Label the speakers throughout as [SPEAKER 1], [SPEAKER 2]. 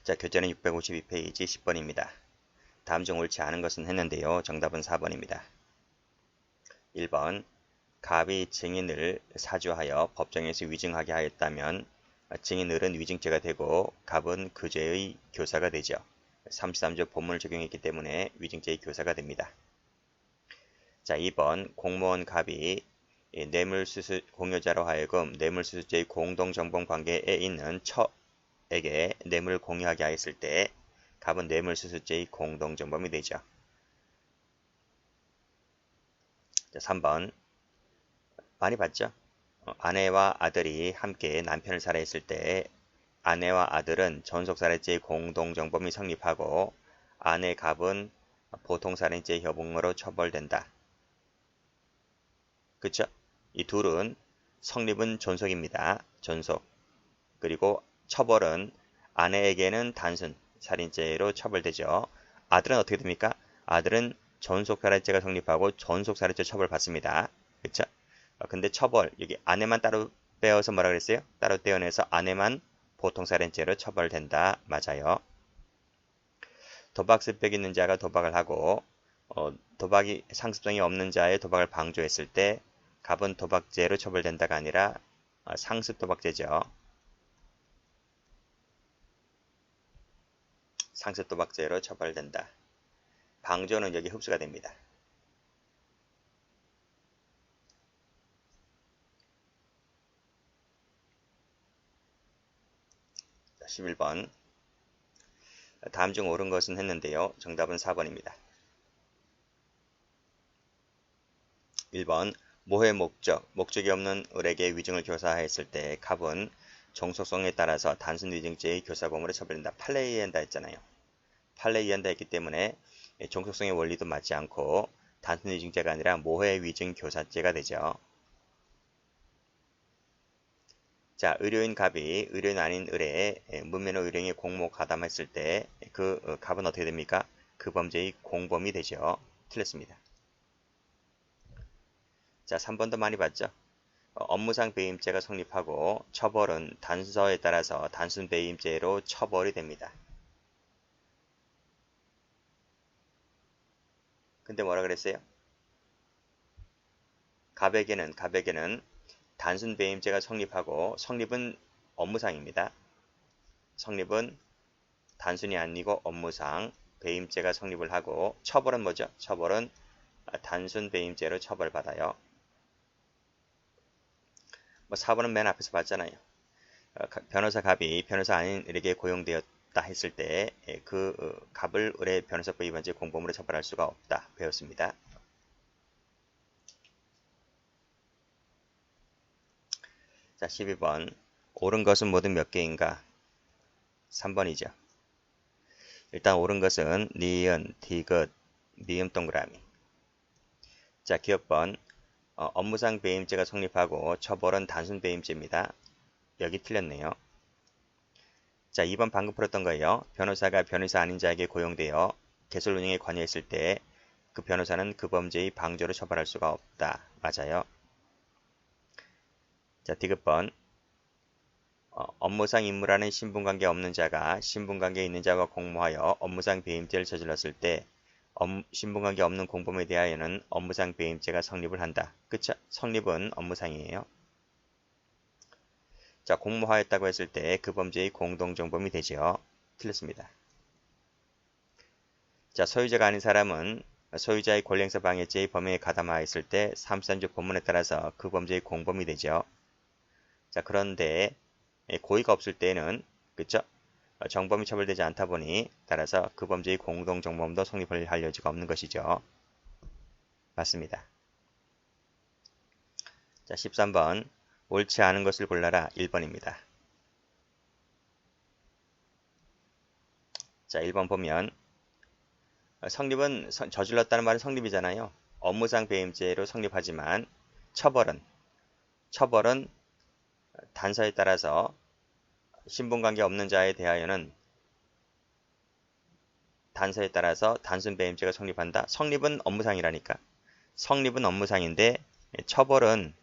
[SPEAKER 1] 자, 교재는 652페이지 10번입니다. 다음 중 옳지 않은 것은 했는데요. 정답은 4번입니다. 1번 갑이 증인을 사주하여 법정에서 위증하게 하였다면 증인을은 위증죄가 되고 갑은 그 죄의 교사가 되죠. 33조 본문을 적용했기 때문에 위증죄의 교사가 됩니다. 자, 2번 공무원 갑이 뇌물수수 공여자로 하여금 뇌물수수죄의 공동정범관계에 있는 처에게 뇌물을 공유하게 하였을 때 갑은 뇌물수수죄의 공동정범이 되죠. 자, 3번 많이 봤죠? 아내와 아들이 함께 남편을 살해했을 때 아내와 아들은 전속살해죄의 공동정범이 성립하고 아내 갑은 보통살인죄 협응으로 처벌된다. 그쵸? 이 둘은 성립은 존속입니다. 존속. 그리고 처벌은 아내에게는 단순 살인죄로 처벌되죠. 아들은 어떻게 됩니까? 아들은 전속살해죄가 성립하고 전속살해죄 처벌받습니다. 그쵸? 근데 처벌, 여기 아내만 따로 빼어서 뭐라 그랬어요? 따로 떼어내서 아내만 보통살인죄로 처벌된다. 맞아요. 도박 습벽이 있는 자가 도박을 하고 도박이 상습성이 없는 자의 도박을 방조했을 때 갑은 도박죄로 처벌된다가 아니라 상습 도박죄죠. 상습 도박죄로 처벌된다. 방조는 여기 흡수가 됩니다. 11번 다음 중 옳은 것은 했는데요. 정답은 4번입니다. 1번 모해 목적이 없는 을에게 위증을 교사했을 때 갑은 종속성에 따라서 단순 위증죄의 교사범으로 처벌된다. 판례에 의한다 했잖아요. 판례에 의한다 했기 때문에 종속성의 원리도 맞지 않고 단순 위증죄가 아니라 모해 위증 교사죄가 되죠. 자, 의료인 갑이 의료인 아닌 을에 문면허 의료인의 공모 가담했을 때 그 갑은 어떻게 됩니까? 그 범죄의 공범이 되죠. 틀렸습니다. 자, 3번도 많이 봤죠? 업무상 배임죄가 성립하고 처벌은 단서에 따라서 단순 배임죄로 처벌이 됩니다. 근데 뭐라 그랬어요? 갑에게는 단순 배임죄가 성립하고 성립은 업무상입니다. 성립은 단순이 아니고 업무상 배임죄가 성립을 하고 처벌은 뭐죠? 처벌은 단순 배임죄로 처벌받아요. 4번은 맨 앞에서 봤잖아요. 변호사 갑이 변호사 아닌 을에게 고용되었다 했을 때 그 갑을 을의 변호사법 위반죄 공범으로 처벌할 수가 없다. 배웠습니다. 자, 12번 옳은 것은 모두 몇 개인가? 3번이죠. 일단 옳은 것은 니은, 디귿, 미음 동그라미. 자, 기억번 업무상 배임죄가 성립하고 처벌은 단순 배임죄입니다. 여기 틀렸네요. 자, 2번 방금 풀었던 거예요. 변호사가 변호사 아닌 자에게 고용되어 개설 운영에 관여했을 때 그 변호사는 그 범죄의 방조로 처벌할 수가 없다. 맞아요. 자, 디귿번 업무상 임무라는 신분관계 없는 자가 신분관계 있는 자와 공모하여 업무상 배임죄를 저질렀을 때 신분관계 없는 공범에 대하여는 업무상 배임죄가 성립을 한다. 그쵸? 성립은 업무상이에요. 자, 공모하였다고 했을 때 그 범죄의 공동정범이 되죠. 틀렸습니다. 자, 소유자가 아닌 사람은 소유자의 권리행사 방해죄의 범행에 가담하였을 때 33조 본문에 따라서 그 범죄의 공범이 되죠. 자, 그런데 고의가 없을 때는 그쵸? 정범이 처벌되지 않다 보니 따라서 그 범죄의 공동정범도 성립을 할 여지가 없는 것이죠. 맞습니다. 자, 13번 옳지 않은 것을 골라라. 1번입니다. 자, 1번 보면 성립은 저질렀다는 말은 성립이잖아요. 업무상 배임죄로 성립하지만 처벌은 단서에 따라서 신분관계 없는 자에 대하여는 단서에 따라서 단순 배임죄가 성립한다. 성립은 업무상이라니까. 성립은 업무상인데 처벌은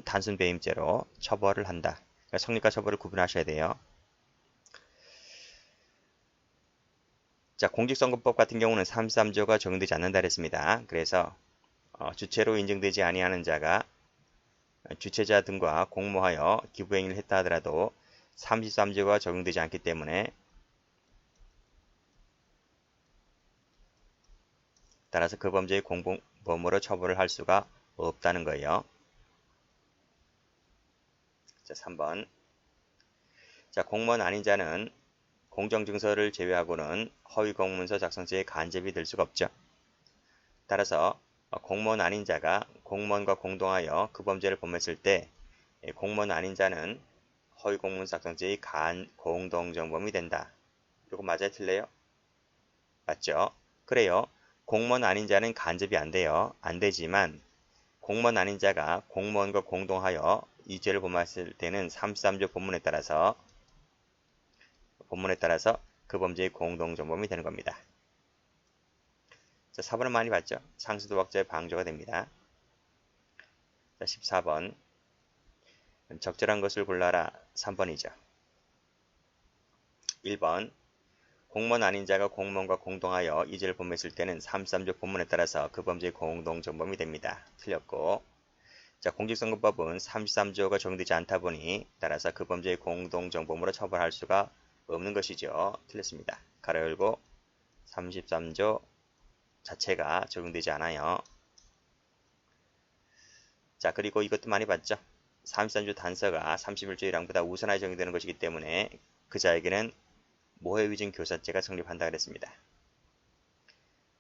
[SPEAKER 1] 단순 배임죄로 처벌을 한다. 그러니까 성립과 처벌을 구분하셔야 돼요. 자, 공직선거법 같은 경우는 33조가 적용되지 않는다 그랬습니다. 그래서 주체로 인정되지 아니하는 자가 주체자 등과 공모하여 기부행위를 했다 하더라도 33조가 적용되지 않기 때문에 따라서 그 범죄의 공범으로 처벌을 할 수가 없다는 거예요. 자, 3번. 자, 공무원 아닌 자는 공정증서를 제외하고는 허위공문서 작성죄에 간접이 될 수가 없죠. 따라서 공무원 아닌 자가 공무원과 공동하여 그 범죄를 범했을 때 공무원 아닌 자는 허위공문서 작성죄의 공동정범이 된다. 이거 맞아요? 틀려요? 맞죠? 그래요. 공무원 아닌 자는 간접이 안 돼요. 안 되지만 공무원 아닌 자가 공무원과 공동하여 이 죄를 범했을 때는 33조 본문에 따라서 그 범죄의 공동정범이 되는 겁니다. 자, 4번은 많이 봤죠? 상수도박죄의 방조가 됩니다. 자, 14번. 적절한 것을 골라라. 3번이죠. 1번. 공무원 아닌 자가 공무원과 공동하여 이 죄를 범했을 때는 33조 본문에 따라서 그 범죄의 공동정범이 됩니다. 틀렸고. 자, 공직선거법은 33조가 적용되지 않다 보니 따라서 그 범죄의 공동정범으로 처벌할 수가 없는 것이죠. 틀렸습니다. 가로 열고 33조 자체가 적용되지 않아요. 자, 그리고 이것도 많이 봤죠. 33조 단서가 31조 1항보다 우선하게 적용되는 것이기 때문에 그 자에게는 모해위증 교사죄가 성립한다 그랬습니다.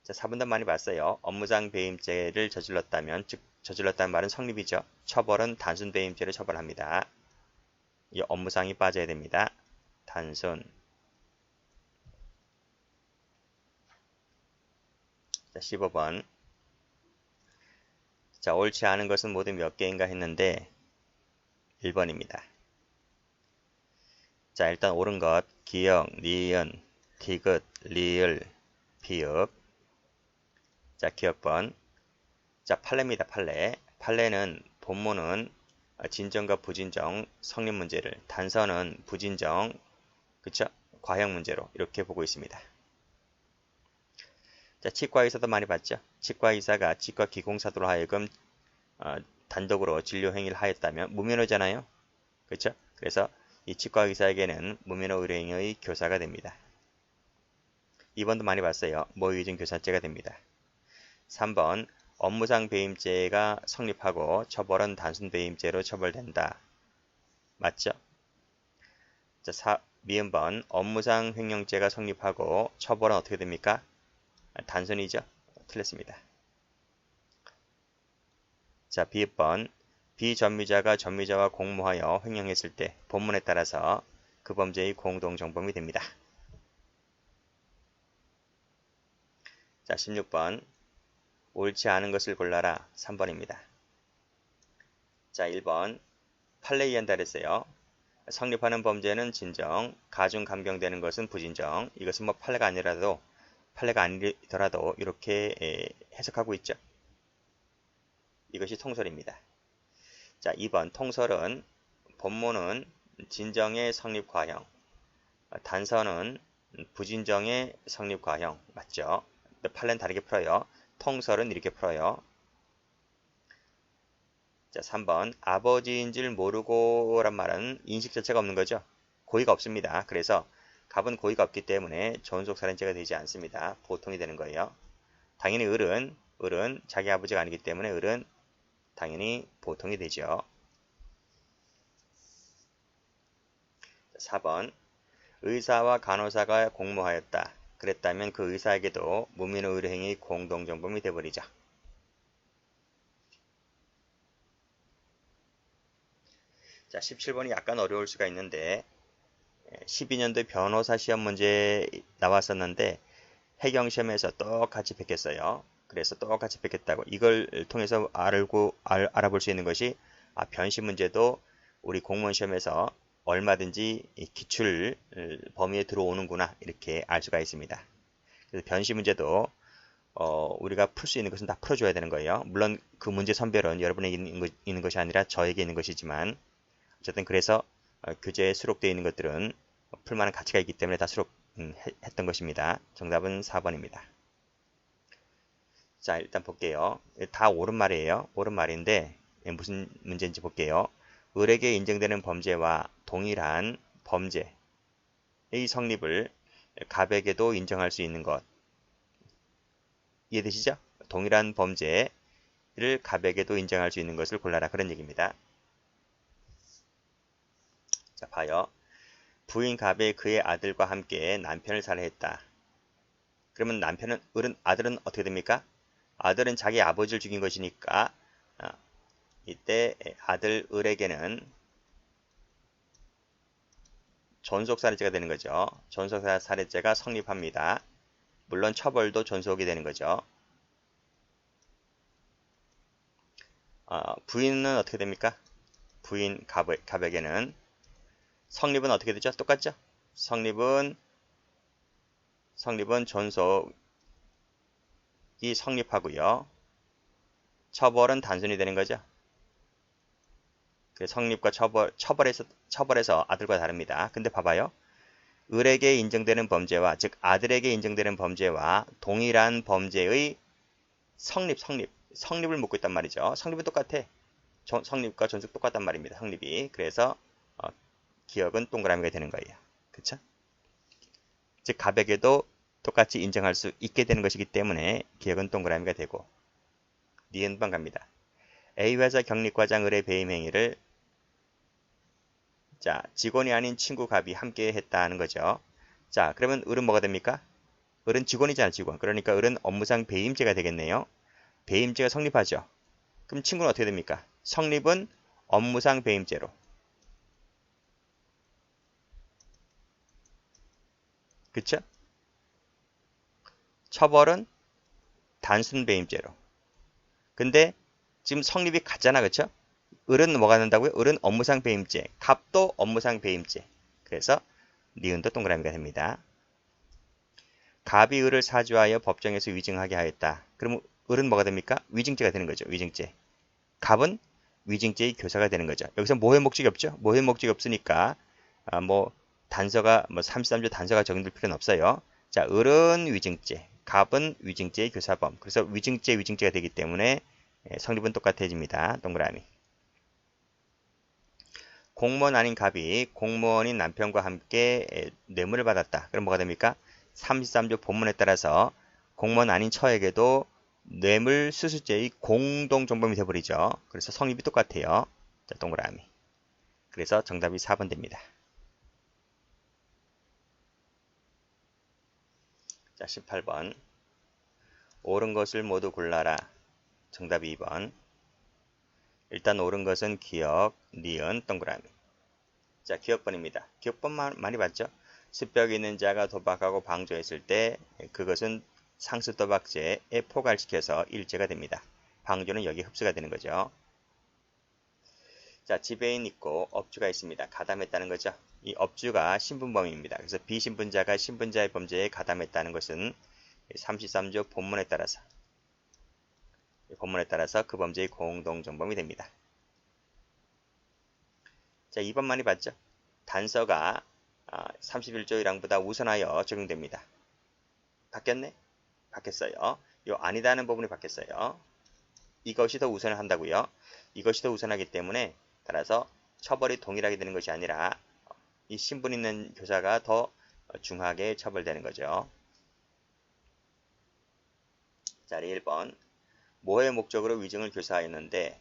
[SPEAKER 1] 자, 4번도 많이 봤어요. 업무상 배임죄를 저질렀다면, 즉 저질렀다는 말은 성립이죠. 처벌은 단순 배임죄를 처벌합니다. 이 업무상이 빠져야 됩니다. 단순. 자, 15번. 자, 옳지 않은 것은 모두 몇 개인가 했는데 1번입니다. 자, 일단 옳은 것, 기역, 니은, 디귿, 리을, 비읍. 자, 기역번. 자, 판례입니다. 판례. 판례는 본문은 진정과 부진정 성립 문제를, 단서는 부진정, 그쵸? 과형 문제로 이렇게 보고 있습니다. 자, 치과의사도 많이 봤죠? 치과의사가 치과 기공사도로 하여금 단독으로 진료 행위를 하였다면 무면허잖아요. 그렇죠? 그래서 이 치과의사에게는 무면허 의료행위의 교사가 됩니다. 2번도 많이 봤어요. 모의위증 교사죄가 됩니다. 3번 업무상 배임죄가 성립하고 처벌은 단순 배임죄로 처벌된다. 맞죠? 자, 미음번 업무상 횡령죄가 성립하고 처벌은 어떻게 됩니까? 단순이죠? 틀렸습니다. 자, 비읍번 비전미자가 전미자와 공모하여 횡령했을 때 본문에 따라서 그 범죄의 공동정범이 됩니다. 자, 16번 옳지 않은 것을 골라라. 3번입니다. 자, 1번 판례에 의한다 그랬어요. 성립하는 범죄는 진정, 가중 감경되는 것은 부진정. 이것은 뭐 판례가 아니더라도 이렇게 해석하고 있죠. 이것이 통설입니다. 자, 2번 통설은 본문은 진정의 성립 과형, 단서는 부진정의 성립 과형 맞죠? 판례는 다르게 풀어요. 통설은 이렇게 풀어요. 자, 3번 아버지인 줄 모르고 란 말은 인식 자체가 없는 거죠. 고의가 없습니다. 그래서 갑은 고의가 없기 때문에 존속살인죄가 되지 않습니다. 보통이 되는 거예요. 당연히 을은 자기 아버지가 아니기 때문에 을은 당연히 보통이 되죠. 4번 의사와 간호사가 공모하였다. 그랬다면 그 의사에게도 무민의 의료행위 공동정범이 되어버리죠. 자, 17번이 약간 어려울 수가 있는데 12년도 변호사 시험 문제 나왔었는데 해경시험에서 똑같이 베꼈어요. 그래서 똑같이 베꼈다고 이걸 통해서 알아볼 수 있는 것이 변시 문제도 우리 공무원 시험에서 얼마든지 기출 범위에 들어오는구나 이렇게 알 수가 있습니다. 그래서 변시 문제도 우리가 풀 수 있는 것은 다 풀어줘야 되는 거예요. 물론 그 문제 선별은 여러분에게 있는 것이 아니라 저에게 있는 것이지만 어쨌든 그래서 교재에 수록되어 있는 것들은 풀만한 가치가 있기 때문에 다 수록했던 것입니다. 정답은 4번입니다. 자, 일단 볼게요. 다 옳은 말이에요. 옳은 말인데 무슨 문제인지 볼게요. 을에게 인정되는 범죄와 동일한 범죄의 성립을 갑에게도 인정할 수 있는 것. 이해되시죠? 동일한 범죄를 갑에게도 인정할 수 있는 것을 골라라. 그런 얘기입니다. 자, 봐요. 부인 갑이 그의 아들과 함께 남편을 살해했다. 그러면 아들은 어떻게 됩니까? 아들은 자기 아버지를 죽인 것이니까 이때 아들 을에게는 존속살해죄가 되는 거죠. 존속살해죄가 성립합니다. 물론 처벌도 존속이 되는 거죠. 부인은 어떻게 됩니까? 부인 갑에게는 성립은 어떻게 되죠? 똑같죠? 성립은 존속이 성립하고요. 처벌은 단순히 되는 거죠. 그 성립과 처벌에서 아들과 다릅니다. 근데 봐봐요. 을에게 인정되는 범죄와 즉 아들에게 인정되는 범죄와 동일한 범죄의 성립을 묻고 있단 말이죠. 성립은 똑같아. 성립과 존속 똑같단 말입니다. 성립이. 그래서 기억은 동그라미가 되는 거예요. 그쵸? 즉 갑에게도 똑같이 인정할 수 있게 되는 것이기 때문에 기억은 동그라미가 되고 니은번 갑니다. A 회사 경리과장 을의 배임 행위를 자, 직원이 아닌 친구 갑이 함께 했다는 거죠. 자, 그러면 을은 뭐가 됩니까? 을은 직원이잖아, 직원. 그러니까 을은 업무상 배임죄가 되겠네요. 배임죄가 성립하죠. 그럼 친구는 어떻게 됩니까? 성립은 업무상 배임죄로. 그쵸? 처벌은 단순 배임죄로. 근데 지금 성립이 같잖아, 그쵸? 을은 뭐가 된다고요? 을은 업무상 배임죄, 갑도 업무상 배임죄. 그래서 니은도 동그라미가 됩니다. 갑이 을을 사주하여 법정에서 위증하게 하였다. 그럼 을은 뭐가 됩니까? 위증죄가 되는 거죠. 위증죄. 갑은 위증죄의 교사가 되는 거죠. 여기서 모해 목적이 없죠. 모해 목적이 없으니까 단서가 33조 단서가 적용될 필요는 없어요. 자, 을은 위증죄, 갑은 위증죄의 교사범. 그래서 위증죄가 되기 때문에 성립은 똑같아집니다. 동그라미. 공무원 아닌 갑이 공무원인 남편과 함께 뇌물을 받았다. 그럼 뭐가 됩니까? 33조 본문에 따라서 공무원 아닌 처에게도 뇌물 수수죄의 공동정범이 되어버리죠. 그래서 성립이 똑같아요. 자, 동그라미. 그래서 정답이 4번 됩니다. 자, 18번. 옳은 것을 모두 골라라. 정답이 2번. 일단 옳은 것은 기억, 니은, 동그라미. 자, 기억번입니다. 기억번 많이 봤죠? 습벽이 있는 자가 도박하고 방조했을 때 그것은 상습도박죄에 포괄시켜서 일죄가 됩니다. 방조는 여기 흡수가 되는 거죠. 자, 지배인 있고 업주가 있습니다. 가담했다는 거죠. 이 업주가 신분범입니다. 그래서 비신분자가 신분자의 범죄에 가담했다는 것은 33조 본문에 따라서 그 범죄의 공동정범이 됩니다. 자, 2번 많이 봤죠? 단서가 31조 1항보다 우선하여 적용됩니다. 바뀌었네? 바뀌었어요. 요 아니다는 부분이 바뀌었어요. 이것이 더 우선을 한다고요. 이것이 더 우선하기 때문에 따라서 처벌이 동일하게 되는 것이 아니라 이 신분 있는 교사가 더 중하게 처벌되는 거죠. 자리 1번. 모해 목적으로 위증을 교사하였는데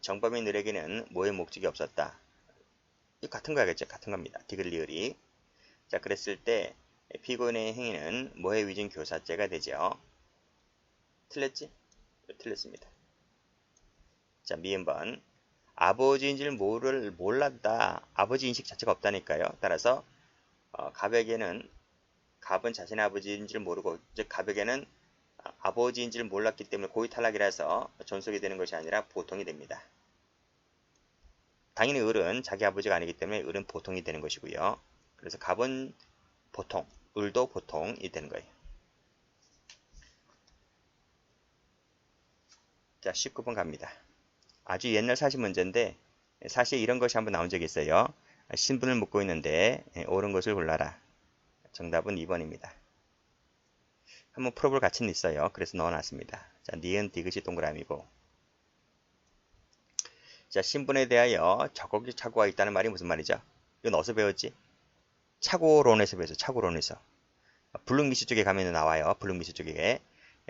[SPEAKER 1] 정범인 을에게는 모해 목적이 없었다. 이 같은 거야겠죠? 같은 겁니다. 디귿리을이. 자, 그랬을 때 피고인의 행위는 모해 위증 교사죄가 되죠. 틀렸지? 틀렸습니다. 자, 미음번. 아버지인 줄 몰랐다. 아버지 인식 자체가 없다니까요. 따라서 갑은 자신의 아버지인 줄 모르고, 즉 갑에게는 아버지인 줄 몰랐기 때문에 고의 탈락이라서 존속이 되는 것이 아니라 보통이 됩니다. 당연히 을은 자기 아버지가 아니기 때문에 을은 보통이 되는 것이고요. 그래서 갑은 보통, 을도 보통이 되는 거예요. 자, 19번 갑니다. 아주 옛날 사실 문제인데 사실 이런 것이 한번 나온 적이 있어요. 신분을 묻고 있는데 옳은 것을 골라라. 정답은 2번입니다. 한번 풀어볼 가치는 있어요. 그래서 넣어놨습니다. 자, 니은 디귿이 동그라미고, 자, 신분에 대하여 적극적 착오가 있다는 말이 무슨 말이죠? 이건 어디서 배웠지? 착오론에서 배웠어. 착오론에서. 불능미수 쪽에 가면 나와요. 불능미수 쪽에.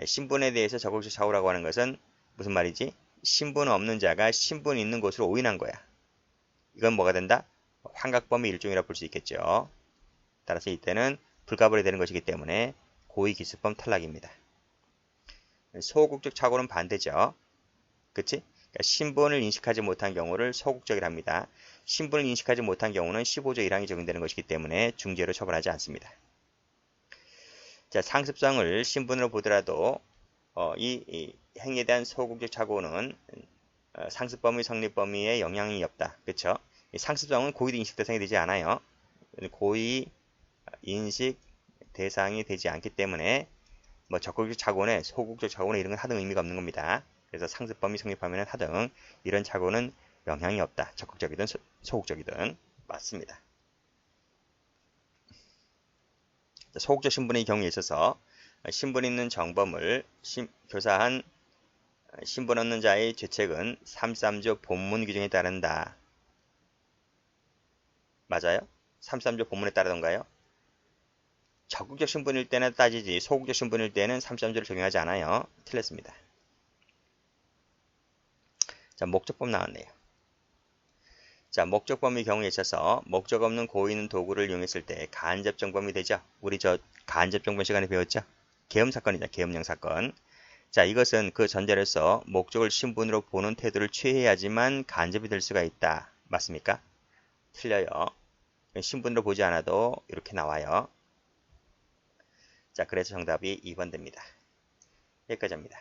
[SPEAKER 1] 신분에 대해서 적극적 착오라고 하는 것은 무슨 말이지? 신분 없는 자가 신분 있는 곳으로 오인한 거야. 이건 뭐가 된다? 환각범의 일종이라 볼 수 있겠죠. 따라서 이때는 불가불이 되는 것이기 때문에 고의기습범 탈락입니다. 소극적 착오는 반대죠. 그치? 그러니까 신분을 인식하지 못한 경우를 소극적이라 합니다. 신분을 인식하지 못한 경우는 15조 1항이 적용되는 것이기 때문에 중죄로 처벌하지 않습니다. 자, 상습성을 신분으로 보더라도 이 행위에 대한 소극적 착오는 상습범위 성립 범위에 영향이 없다. 그렇죠? 상습성은 고의 인식 대상이 되지 않아요. 고의 인식 대상이 되지 않기 때문에 뭐 적극적 착오네, 소극적 착오네 이런 건 하등 의미가 없는 겁니다. 그래서 상습범위 성립하면 하등 이런 착오는 영향이 없다. 적극적이든 소극적이든 맞습니다. 소극적 신분의 경우에 있어서 신분 있는 정범을 교사한 신분 없는 자의 죄책은 33조 본문 규정에 따른다. 맞아요? 33조 본문에 따르던가요? 적극적 신분일 때는 따지지 소극적 신분일 때는 33조를 적용하지 않아요. 틀렸습니다. 자, 목적법 나왔네요. 자, 목적범의 경우에 있어서 목적 없는 고의 있는 도구를 이용했을 때 간접정범이 되죠. 우리 저 간접정범 시간에 배웠죠? 계엄사건이죠. 계엄령 사건. 자, 이것은 그 전제로서 목적을 신분으로 보는 태도를 취해야지만 간접이 될 수가 있다. 맞습니까? 틀려요. 신분으로 보지 않아도 이렇게 나와요. 자, 그래서 정답이 2번 됩니다. 여기까지 합니다.